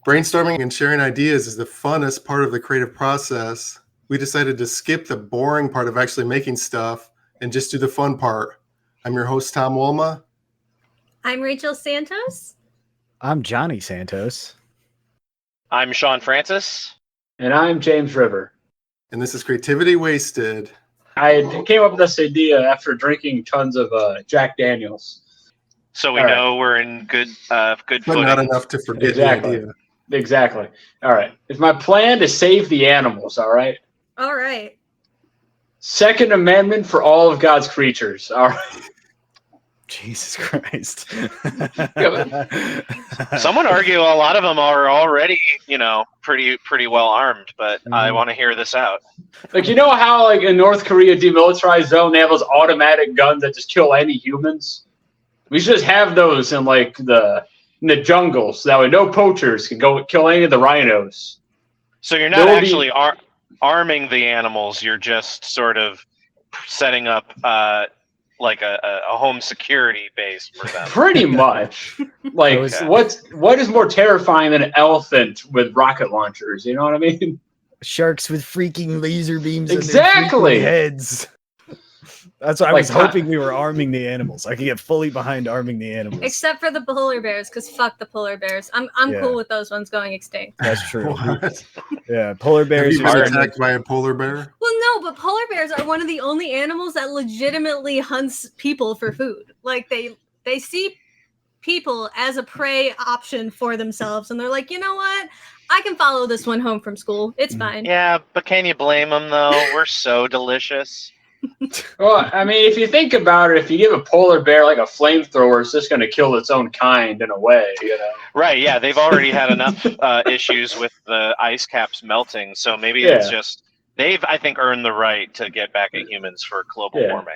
Brainstorming and sharing ideas is the funnest part of the creative process. We decided to skip the boring part of actually making stuff and just do the fun part. I'm your host, Tom Wolma. I'm Rachel Santos. I'm Johnny Santos. I'm Sean Francis. And I'm James River. And this is Creativity Wasted. I came up with this idea after drinking tons of Jack Daniels. So we know we're in good footing. But not enough to forget the idea. Exactly. All right. It's my plan to save the animals, all right? All right. Second Amendment for all of God's creatures, all right? Jesus Christ. Some would argue a lot of them are already, pretty well armed, but I want to hear this out. Like, you know how, like, in North Korea demilitarized zone, they have those automatic guns that just kill any humans? We should just have those in, like, in the jungle, so that way no poachers can go kill any of the rhinos. So you're not actually arming the animals, you're just sort of setting up like a home security base for them. Pretty much. Like, what is more terrifying than an elephant with rocket launchers? You know what I mean? Sharks with freaking laser beams. Exactly. And heads. That's why I was hoping we were arming the animals. I could get fully behind arming the animals. Except for the polar bears, because fuck the polar bears. I'm cool with those ones going extinct. That's true. Yeah, polar bears. Have you been attacked by a polar bear? Well, no, but polar bears are one of the only animals that legitimately hunts people for food. Like, they see people as a prey option for themselves, and they're like, you know what? I can follow this one home from school. It's fine. Yeah, but can you blame them, though? We're so delicious. Well, I mean, if you think about it, if you give a polar bear like a flamethrower, it's just going to kill its own kind in a way, you know? Right, yeah, they've already had enough issues with the ice caps melting, so maybe it's just, they've, I think, earned the right to get back at humans for global warming.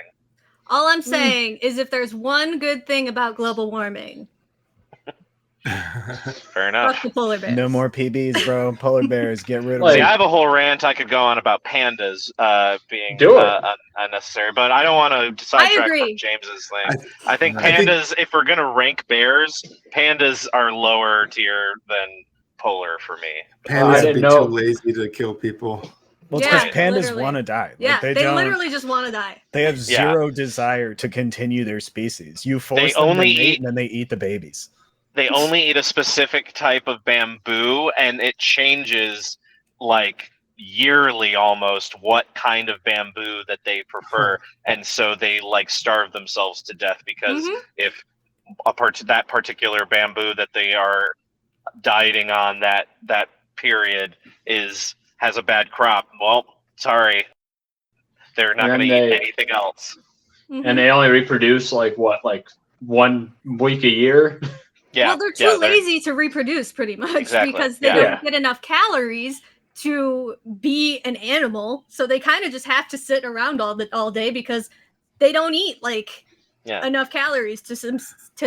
All I'm saying is if there's one good thing about global warming, fair enough. fuck the polar bears. No more PBs, bro. Polar bears, get rid of See, them. I have a whole rant I could go on about pandas being unnecessary, but I don't want to sidetrack from James's thing. I think pandas, if we're going to rank bears, pandas are lower tier than polar for me. Pandas would be too lazy to kill people. Well, it's because pandas want to die. Yeah, they literally just want to die. They have zero desire to continue their species. You force them to mate, and then they eat the babies. They only eat a specific type of bamboo, and it changes like yearly almost what kind of bamboo that they prefer, and so they like starve themselves to death because if that particular bamboo that they are dieting on that period has a bad crop, well, sorry, they're not going to eat anything else. And they only reproduce like 1 week a year. Yeah, well, they're too lazy to reproduce, pretty much, because they don't get enough calories to be an animal. So they kind of just have to sit around all day because they don't eat enough calories to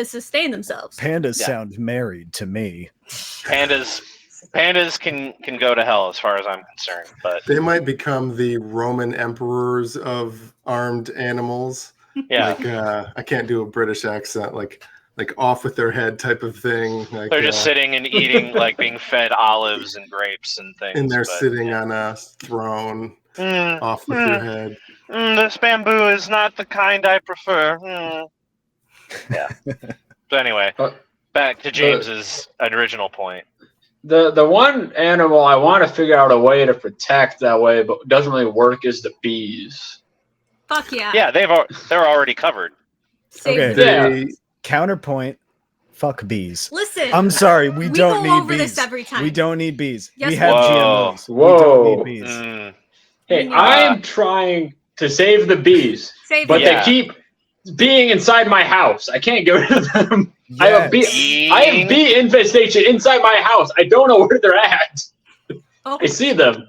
sustain themselves. Pandas sound married to me. Pandas can go to hell as far as I'm concerned, but they might become the Roman emperors of armed animals. Yeah, like I can't do a British accent, like off with their head type of thing. Like, they're just sitting and eating, like being fed olives and grapes and things. And they're sitting on a throne off with their head. This bamboo is not the kind I prefer. Yeah. So anyway, back to James's original point. The one animal I want to figure out a way to protect that way, but doesn't really work, is the bees. Fuck yeah. Yeah, they're already covered. Counterpoint, fuck bees. Listen, I'm sorry, we don't need bees. This every time. We don't need bees. Yes, we have GMOs. Whoa. We don't need bees. Hey, I'm trying to save the bees, but they keep being inside my house. I can't get rid of them. Yes. I have bee infestation inside my house. I don't know where they're at. I see them.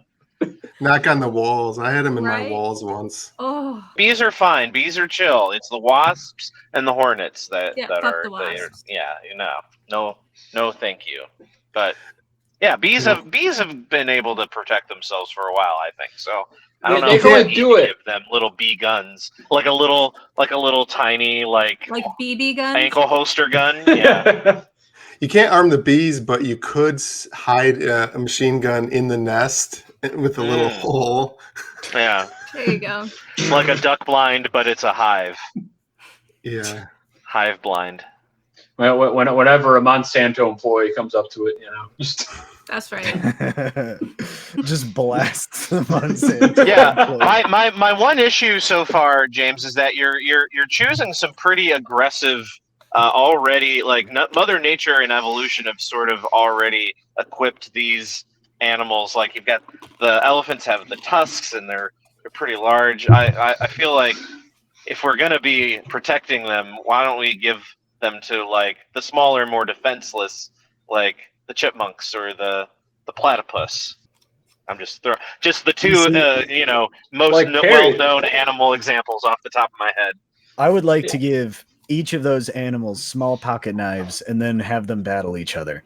Knock on the walls. I had them in my walls once. Oh, bees are fine. Bees are chill. It's the wasps and the hornets that are. No, thank you. But yeah, bees have been able to protect themselves for a while, I think. So I don't know if they do it. Give them little bee guns, like a little tiny like BB gun, ankle holster gun. Yeah. You can't arm the bees, but you could hide a machine gun in the nest with a little hole. Yeah. There you go. Like a duck blind, but it's a hive. Yeah. Hive blind. Well, whenever a Monsanto employee comes up to it, That's right. Just blasts the Monsanto. Yeah, my one issue so far, James, is that you're choosing some pretty aggressive. Already, like Mother Nature and evolution have sort of already equipped these animals. Like you've got the elephants have the tusks and they're pretty large. I feel like if we're gonna be protecting them, why don't we give them to like the smaller, more defenseless, like the chipmunks or the platypus? I'm just the two most like well-known animal examples off the top of my head. I would like to give each of those animals small pocket knives and then have them battle each other.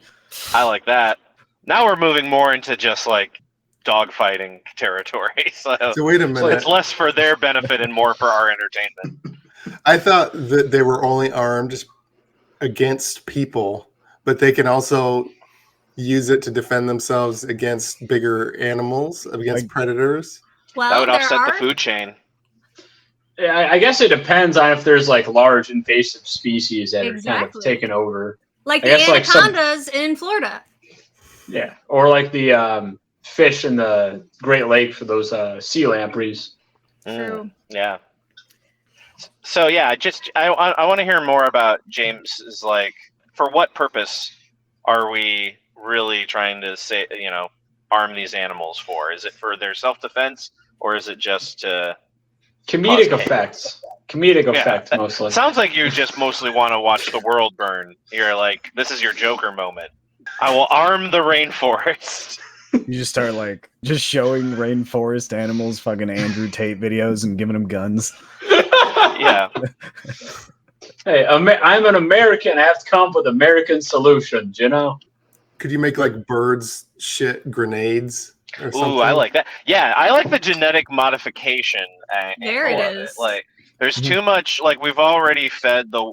I like that. Now we're moving more into just like dogfighting territory. So wait a minute. It's less for their benefit and more for our entertainment. I thought that they were only armed against people, but they can also use it to defend themselves against bigger animals, against predators. Well, that would offset the food chain. Yeah, I guess it depends on if there's like large invasive species that are kind of taken over. Like the anacondas in Florida. Yeah, or like the fish in the Great Lake for those sea lampreys. True. Yeah. So yeah, I want to hear more about James's, like, for what purpose are we really trying to arm these animals for? Is it for their self-defense or is it just comedic effects? Comedic effect, mostly. Sounds like you just mostly want to watch the world burn. You're like, this is your Joker moment. I will arm the rainforest. You just start like just showing rainforest animals fucking Andrew Tate videos and giving them guns. Yeah. Hey, I'm an American. I have to come up with American solutions, you know? Could you make like birds shit grenades? Ooh, I like that. Yeah, I like the genetic modification. There it is. Like, there's too much. Like, we've already fed the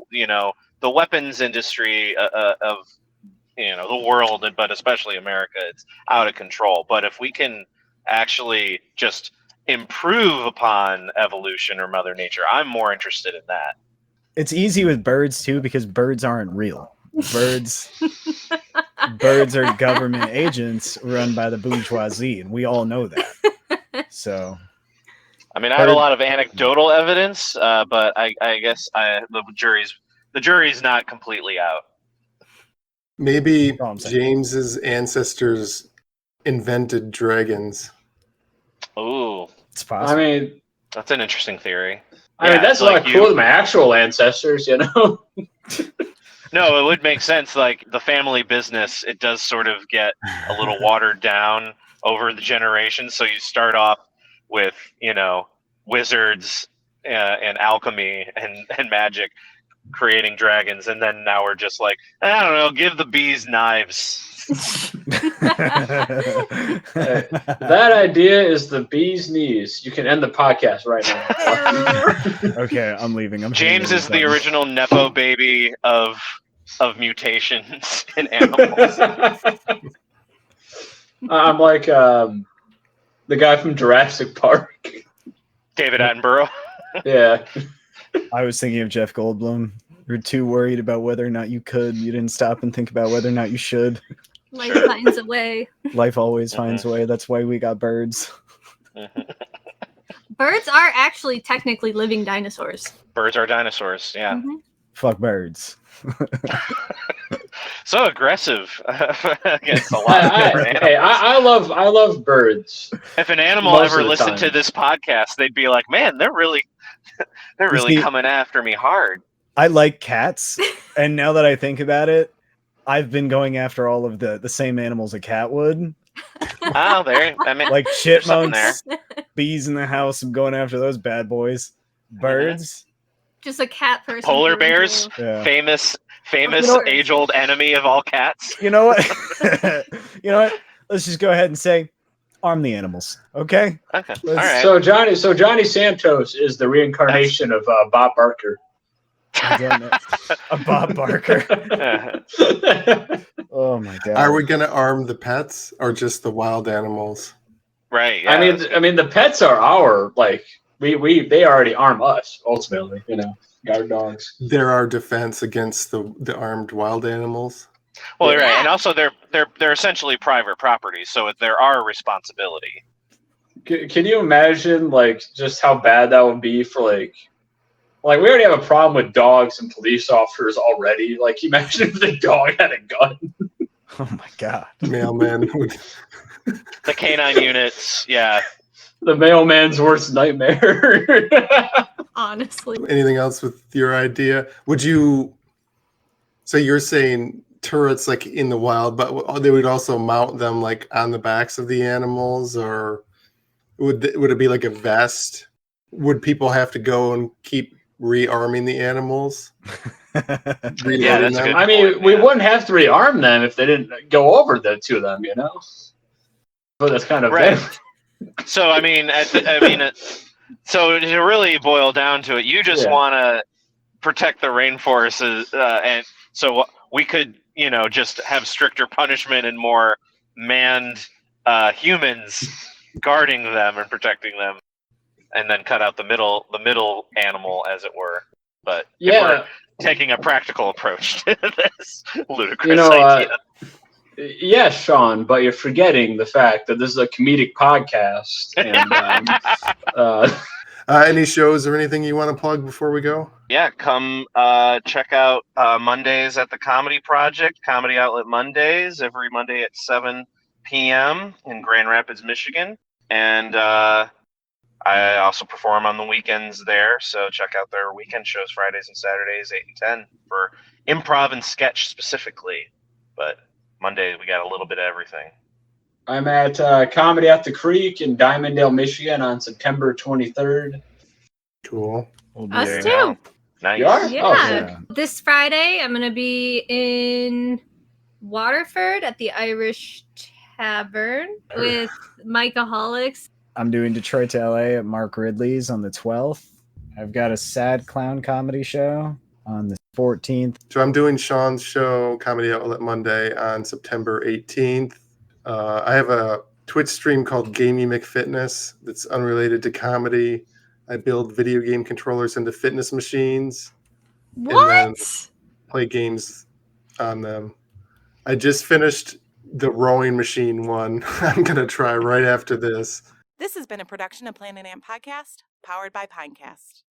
weapons industry of the world, but especially America. It's out of control. But if we can actually just improve upon evolution or Mother Nature, I'm more interested in that. It's easy with birds too because birds aren't real. Birds are government agents run by the bourgeoisie, and we all know that. So, I mean, I have a lot of anecdotal evidence, but I guess the jury's not completely out. Maybe James's ancestors invented dragons. Ooh, it's possible. I mean, that's an interesting theory. I mean, that's a lot cooler than my actual ancestors, you know? No, it would make sense. Like, the family business, it does sort of get a little watered down over the generations. So you start off with, wizards and alchemy and magic creating dragons. And then now we're just like, I don't know, give the bees knives. That idea is the bee's knees. You can end the podcast right now. Okay, I'm leaving. James is the original Nepo baby of mutations in animals. I'm like the guy from Jurassic Park. David Attenborough. Yeah. I was thinking of Jeff Goldblum. You're too worried about whether or not you could. You didn't stop and think about whether or not you should. Life finds a way. Life always finds a way. That's why we got birds. Birds are actually technically living dinosaurs. Birds are dinosaurs, yeah. Mm-hmm. Fuck birds. So aggressive against a lot of different animals. Hey, I love birds. If an animal ever listened to this podcast, they'd be like, "Man, they're really coming after me hard." I like cats, and now that I think about it, I've been going after all of the same animals a cat would. Oh, there. I mean, like chipmunks, bees in the house. I'm going after those bad boys. Birds. Just a cat person. Polar bears, yeah. famous age-old enemy of all cats. You know what? You know what? Let's just go ahead and say, arm the animals. Okay. Okay. All right. So Johnny Santos is the reincarnation of Bob Barker. I don't know. A Bob Barker. Oh my god. Are we gonna arm the pets or just the wild animals? Right. Yeah, I mean, the pets are our they already arm us ultimately. Guard dogs. They're our defense against the armed wild animals. Well, right, and also they're essentially private property, so they're our responsibility. Can you imagine just how bad that would be for we already have a problem with dogs and police officers already. Imagine if the dog had a gun. Oh my god. Mailman would. The canine units, yeah. The mailman's worst nightmare. Honestly. Anything else with your idea? Would you? So you're saying turrets in the wild, but they would also mount them on the backs of the animals, or would it be like a vest? Would people have to go and keep rearming the animals? Yeah, that's a good I mean, point, we wouldn't have to rearm them if they didn't go over to them, But that's kind of right. So so to really boil down to it, you just want to protect the rainforests, and so we could, just have stricter punishment and more manned humans guarding them and protecting them, and then cut out the middle animal, as it were. But if we're taking a practical approach to this ludicrous idea. Yes, Sean, but you're forgetting the fact that this is a comedic podcast. And any shows or anything you want to plug before we go? Yeah, come check out Mondays at the Comedy Project, Comedy Outlet Mondays, every Monday at 7 p.m. in Grand Rapids, Michigan. And I also perform on the weekends there, so check out their weekend shows, Fridays and Saturdays, 8 and 10, for improv and sketch specifically. But Monday, we got a little bit of everything. I'm at Comedy at the Creek in Diamonddale, Michigan on September 23rd. Cool. Us too. Nice. You are? Yeah. Oh, yeah. This Friday, I'm going to be in Waterford at the Irish Tavern with Mikeaholics. I'm doing Detroit to LA at Mark Ridley's on the 12th. I've got a sad clown comedy show on the 14th. So I'm doing Sean's show, Comedy Outlet Monday, on September 18th. I have a Twitch stream called Gamey McFitness that's unrelated to comedy. I build video game controllers into fitness machines. What? And then play games on them. I just finished the rowing machine one. I'm going to try right after this. This has been a production of Planet Ant Podcast, powered by Pinecast.